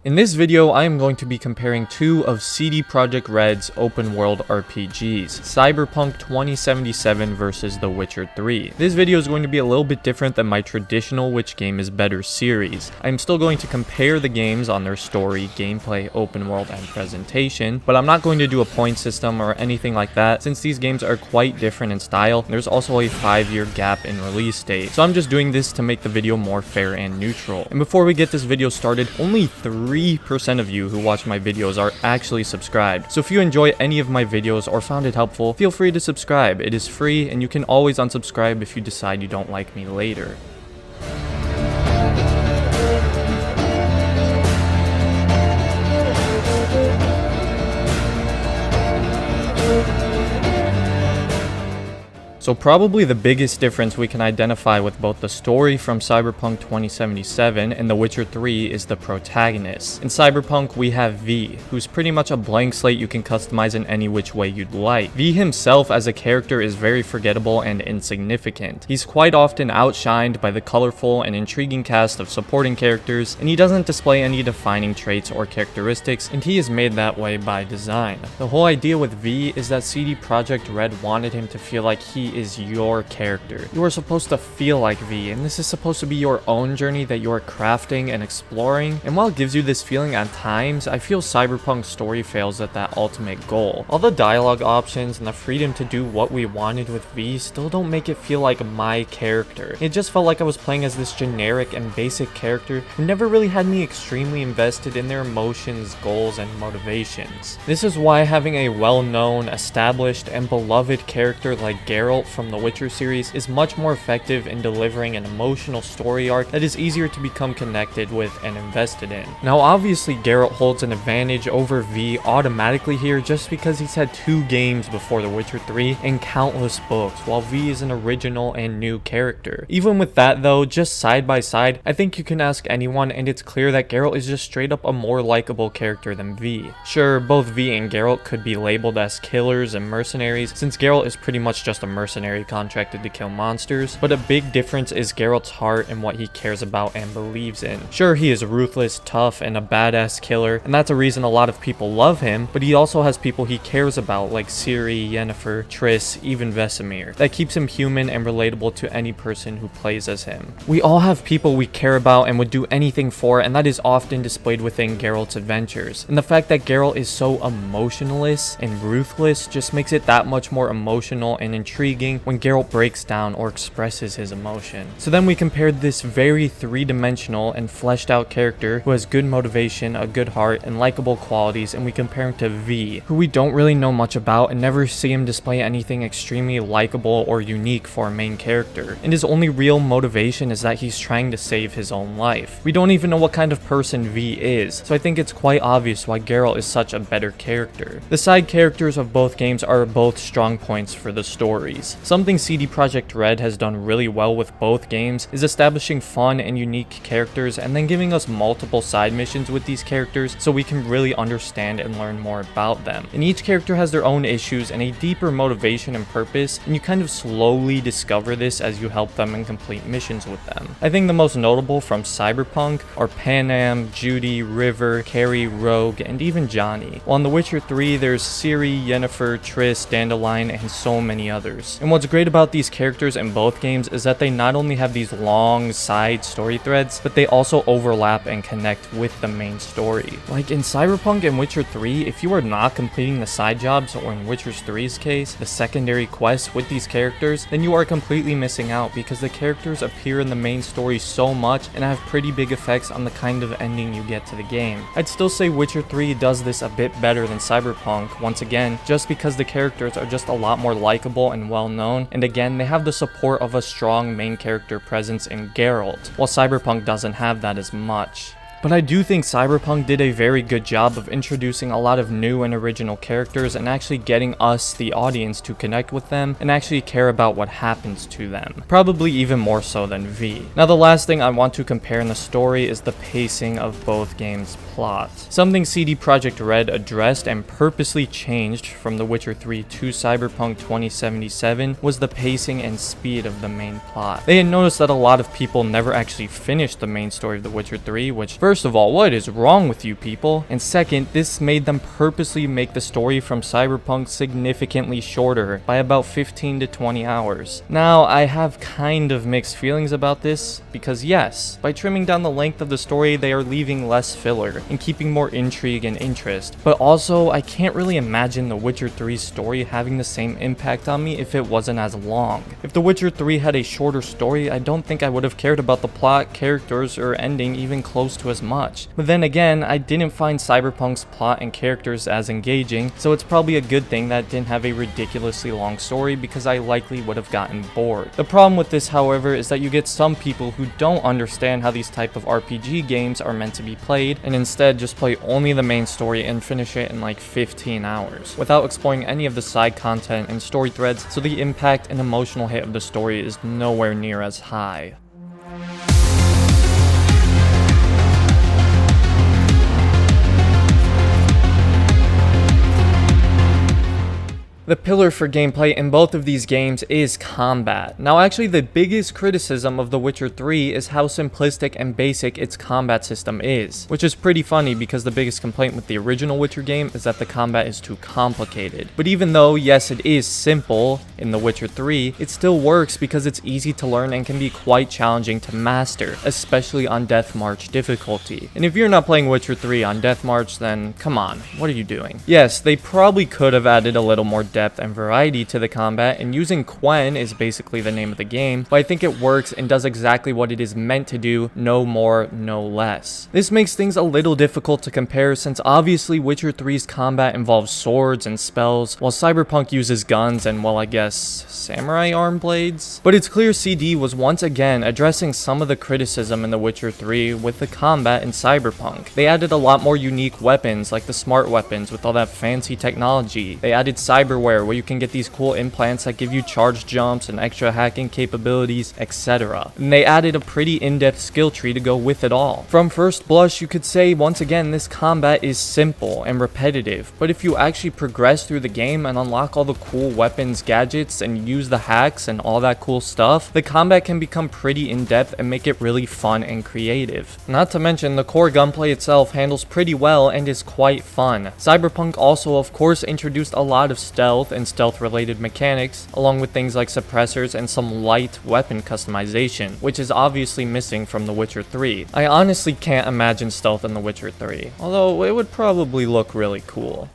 In this video, I am going to be comparing two of CD Projekt Red's open world RPGs, Cyberpunk 2077 versus The Witcher 3. This video is going to be a little bit different than my traditional which game is better series. I am still going to compare the games on their story, gameplay, open world, and presentation, but I'm not going to do a point system or anything like that since these games are quite different in style. There's also a 5-year gap in release date, so I'm just doing this to make the video more fair and neutral. And before we get this video started, only 3% of you who watch my videos are actually subscribed. So if you enjoy any of my videos or found it helpful, feel free to subscribe. It is free and you can always unsubscribe if you decide you don't like me later. So probably the biggest difference we can identify with both the story from Cyberpunk 2077 and The Witcher 3 is the protagonist. In Cyberpunk, we have V, who's pretty much a blank slate you can customize in any which way you'd like. V himself as a character is very forgettable and insignificant. He's quite often outshined by the colorful and intriguing cast of supporting characters, and he doesn't display any defining traits or characteristics, and he is made that way by design. The whole idea with V is that CD Projekt Red wanted him to feel like he is your character. You are supposed to feel like V, and this is supposed to be your own journey that you are crafting and exploring, and while it gives you this feeling at times, I feel Cyberpunk's story fails at that ultimate goal. All the dialogue options and the freedom to do what we wanted with V still don't make it feel like my character. It just felt like I was playing as this generic and basic character who never really had me extremely invested in their emotions, goals, and motivations. This is why having a well-known, established, and beloved character like Geralt from the Witcher series is much more effective in delivering an emotional story arc that is easier to become connected with and invested in. Now obviously Geralt holds an advantage over V automatically here just because he's had 2 games before The Witcher 3 and countless books, while V is an original and new character. Even with that though, just side by side, I think you can ask anyone and it's clear that Geralt is just straight up a more likable character than V. Sure, both V and Geralt could be labeled as killers and mercenaries since Geralt is pretty much just a mercenary contracted to kill monsters, but a big difference is Geralt's heart and what he cares about and believes in. Sure, he is ruthless, tough, and a badass killer, and that's a reason a lot of people love him, but he also has people he cares about like Ciri, Yennefer, Triss, even Vesemir. That keeps him human and relatable to any person who plays as him. We all have people we care about and would do anything for, and that is often displayed within Geralt's adventures. And the fact that Geralt is so emotionless and ruthless just makes it that much more emotional and intriguing when Geralt breaks down or expresses his emotion. So then we compared this very three-dimensional and fleshed out character who has good motivation, a good heart, and likable qualities, and we compare him to V, who we don't really know much about and never see him display anything extremely likable or unique for a main character. And his only real motivation is that he's trying to save his own life. We don't even know what kind of person V is, so I think it's quite obvious why Geralt is such a better character. The side characters of both games are both strong points for the stories. Something CD Projekt Red has done really well with both games is establishing fun and unique characters and then giving us multiple side missions with these characters so we can really understand and learn more about them. And each character has their own issues and a deeper motivation and purpose, and you kind of slowly discover this as you help them and complete missions with them. I think the most notable from Cyberpunk are Panam, Judy, River, Carrie, Rogue, and even Johnny. While in The Witcher 3 there's Ciri, Yennefer, Triss, Dandelion, and so many others. And what's great about these characters in both games is that they not only have these long side story threads, but they also overlap and connect with the main story. Like in Cyberpunk and Witcher 3, if you are not completing the side jobs, or in Witcher 3's case, the secondary quests with these characters, then you are completely missing out because the characters appear in the main story so much and have pretty big effects on the kind of ending you get to the game. I'd still say Witcher 3 does this a bit better than Cyberpunk, once again, just because the characters are just a lot more likable and well known, and again they have the support of a strong main character presence in Geralt, while Cyberpunk doesn't have that as much. But I do think Cyberpunk did a very good job of introducing a lot of new and original characters and actually getting us, the audience, to connect with them and actually care about what happens to them. Probably even more so than V. Now the last thing I want to compare in the story is the pacing of both games' plots. Something CD Projekt Red addressed and purposely changed from The Witcher 3 to Cyberpunk 2077 was the pacing and speed of the main plot. They had noticed that a lot of people never actually finished the main story of The Witcher 3, which First of all, what is wrong with you people? And second, this made them purposely make the story from Cyberpunk significantly shorter by about 15 to 20 hours. Now, I have kind of mixed feelings about this, because yes, by trimming down the length of the story, they are leaving less filler and keeping more intrigue and interest. But also, I can't really imagine The Witcher 3's story having the same impact on me if it wasn't as long. If The Witcher 3 had a shorter story, I don't think I would have cared about the plot, characters, or ending even close to as much. But then again, I didn't find Cyberpunk's plot and characters as engaging, so it's probably a good thing that it didn't have a ridiculously long story because I likely would have gotten bored. The problem with this, however, is that you get some people who don't understand how these type of RPG games are meant to be played and instead just play only the main story and finish it in like 15 hours without exploring any of the side content and story threads, so the impact and emotional hit of the story is nowhere near as high. The pillar for gameplay in both of these games is combat. Now actually the biggest criticism of The Witcher 3 is how simplistic and basic its combat system is, which is pretty funny because the biggest complaint with the original Witcher game is that the combat is too complicated. But even though, yes, it is simple in The Witcher 3, it still works because it's easy to learn and can be quite challenging to master, especially on Death March difficulty. And if you're not playing Witcher 3 on Death March, then come on, what are you doing? Yes, they probably could have added a little more depth and variety to the combat, and using Quen is basically the name of the game, but I think it works and does exactly what it is meant to do, no more, no less. This makes things a little difficult to compare since obviously Witcher 3's combat involves swords and spells, while Cyberpunk uses guns and, well, I guess, samurai arm blades. But it's clear CD was once again addressing some of the criticism in The Witcher 3 with the combat in Cyberpunk. They added a lot more unique weapons, like the smart weapons with all that fancy technology. They added cyberware where you can get these cool implants that give you charge jumps and extra hacking capabilities, etc. And they added a pretty in-depth skill tree to go with it all. From first blush, you could say once again this combat is simple and repetitive, but if you actually progress through the game and unlock all the cool weapons, gadgets, and use the hacks and all that cool stuff, the combat can become pretty in-depth and make it really fun and creative. Not to mention the core gunplay itself handles pretty well and is quite fun. Cyberpunk also of course introduced a lot of stealth and stealth related mechanics, along with things like suppressors and some light weapon customization, which is obviously missing from The Witcher 3. I honestly can't imagine stealth in The Witcher 3, although it would probably look really cool.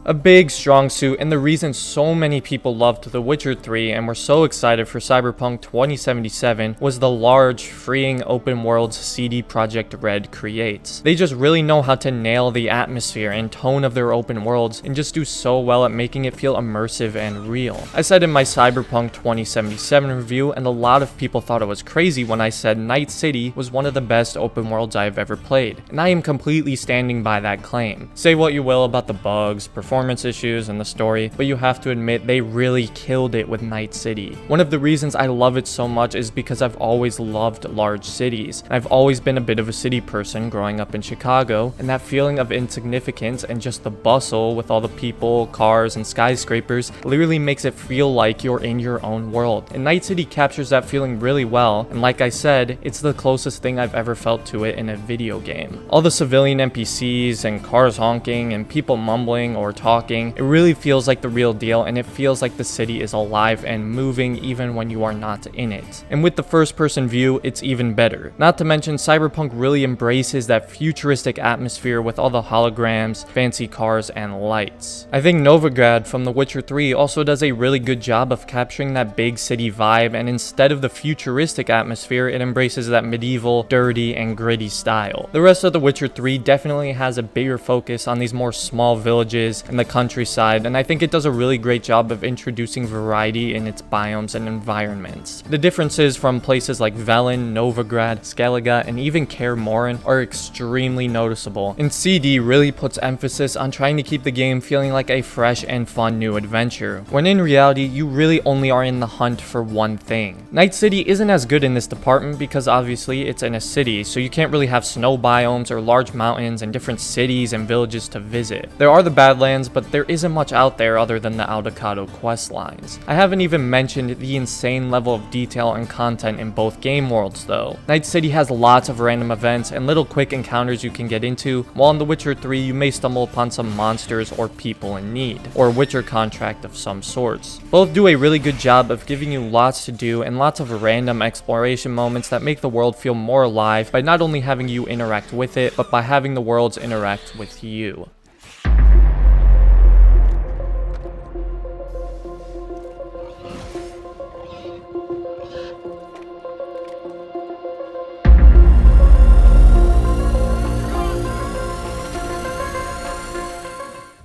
A big strong suit and the reason so many people loved The Witcher 3 and were so excited for Cyberpunk 2077 was the large, freeing open worlds CD Projekt Red creates. They just really know how to nail the atmosphere and tone of their open worlds and just do so well at making it feel immersive and real. I said in my Cyberpunk 2077 review, and a lot of people thought it was crazy when I said Night City was one of the best open worlds I have ever played, and I am completely standing by that claim. Say what you will about the bugs, performance issues, and the story, but you have to admit they really killed it with Night City. One of the reasons I love it so much is because I've always loved large cities. I've always been a bit of a city person growing up in Chicago, and that feeling of insignificance and just the bustle with all the people, cars, and skyscrapers literally makes it feel like you're in your own world. And Night City captures that feeling really well, and like I said, it's the closest thing I've ever felt to it in a video game. All the civilian NPCs and cars honking and people mumbling or talking, it really feels like the real deal, and it feels like the city is alive and moving even when you are not in it. And with the first person view, it's even better. Not to mention Cyberpunk really embraces that futuristic atmosphere with all the holograms, fancy cars, and lights. I think Novigrad from The Witcher 3 also does a really good job of capturing that big city vibe, and instead of the futuristic atmosphere, it embraces that medieval, dirty, and gritty style. The rest of The Witcher 3 definitely has a bigger focus on these more small villages and and the countryside, and I think it does a really great job of introducing variety in its biomes and environments. The differences from places like Velen, Novigrad, Skellige, and even Kaer Morhen are extremely noticeable, and CD really puts emphasis on trying to keep the game feeling like a fresh and fun new adventure, when in reality you really only are in the hunt for one thing. Night City isn't as good in this department because obviously it's in a city, so you can't really have snow biomes or large mountains and different cities and villages to visit. There are the Badlands, but there isn't much out there other than the Aldecado quest lines. I haven't even mentioned the insane level of detail and content in both game worlds though. Night City has lots of random events and little quick encounters you can get into, while in The Witcher 3 you may stumble upon some monsters or people in need, or a Witcher contract of some sorts. Both do a really good job of giving you lots to do and lots of random exploration moments that make the world feel more alive by not only having you interact with it, but by having the worlds interact with you.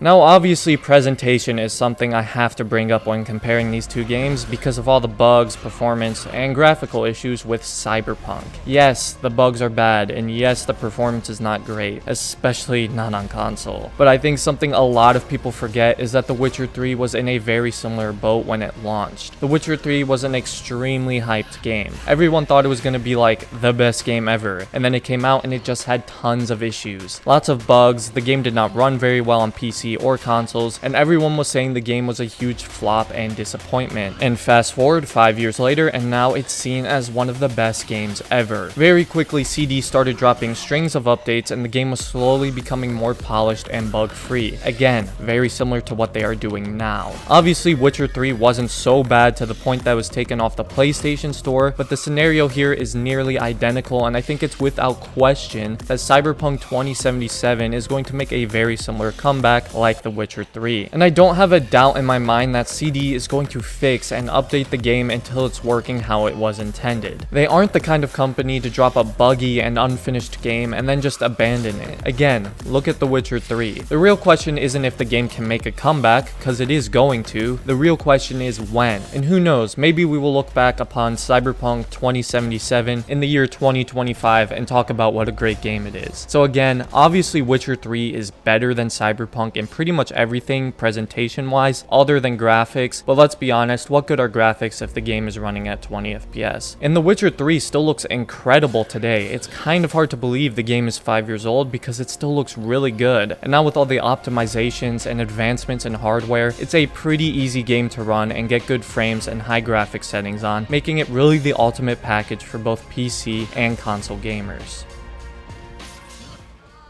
Now obviously presentation is something I have to bring up when comparing these two games because of all the bugs, performance, and graphical issues with Cyberpunk. Yes, the bugs are bad, and yes, the performance is not great, especially not on console. But I think something a lot of people forget is that The Witcher 3 was in a very similar boat when it launched. The Witcher 3 was an extremely hyped game. Everyone thought it was going to be like the best game ever, and then it came out and it just had tons of issues. Lots of bugs, the game did not run very well on PC or consoles, and everyone was saying the game was a huge flop and disappointment. And fast forward 5 years later, and now it's seen as one of the best games ever. Very quickly, CD started dropping strings of updates, and the game was slowly becoming more polished and bug-free. Again, very similar to what they are doing now. Obviously, Witcher 3 wasn't so bad to the point that it was taken off the PlayStation Store, but the scenario here is nearly identical, and I think it's without question that Cyberpunk 2077 is going to make a very similar comeback like The Witcher 3. And I don't have a doubt in my mind that CD is going to fix and update the game until it's working how it was intended. They aren't the kind of company to drop a buggy and unfinished game and then just abandon it. Again, look at The Witcher 3. The real question isn't if the game can make a comeback, because it is going to. The real question is when. And who knows, maybe we will look back upon Cyberpunk 2077 in the year 2025 and talk about what a great game it is. So again, obviously Witcher 3 is better than Cyberpunk in pretty much everything presentation wise other than graphics, but let's be honest, what good are graphics if the game is running at 20 FPS? And The Witcher 3 still looks incredible today. It's kind of hard to believe the game is 5 years old because it still looks really good. And now with all the optimizations and advancements in hardware, it's a pretty easy game to run and get good frames and high graphics settings on, making it really the ultimate package for both PC and console gamers.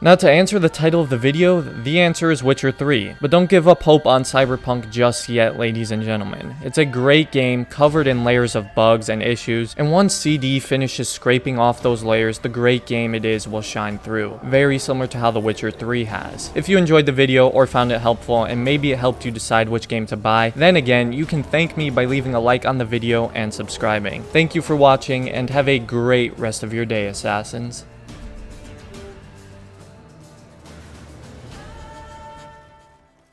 Now to answer the title of the video, the answer is Witcher 3, but don't give up hope on Cyberpunk just yet, ladies and gentlemen. It's a great game covered in layers of bugs and issues, and once CD finishes scraping off those layers, the great game it is will shine through, very similar to how The Witcher 3 has. If you enjoyed the video or found it helpful and maybe it helped you decide which game to buy, then again, you can thank me by leaving a like on the video and subscribing. Thank you for watching and have a great rest of your day, Assassins.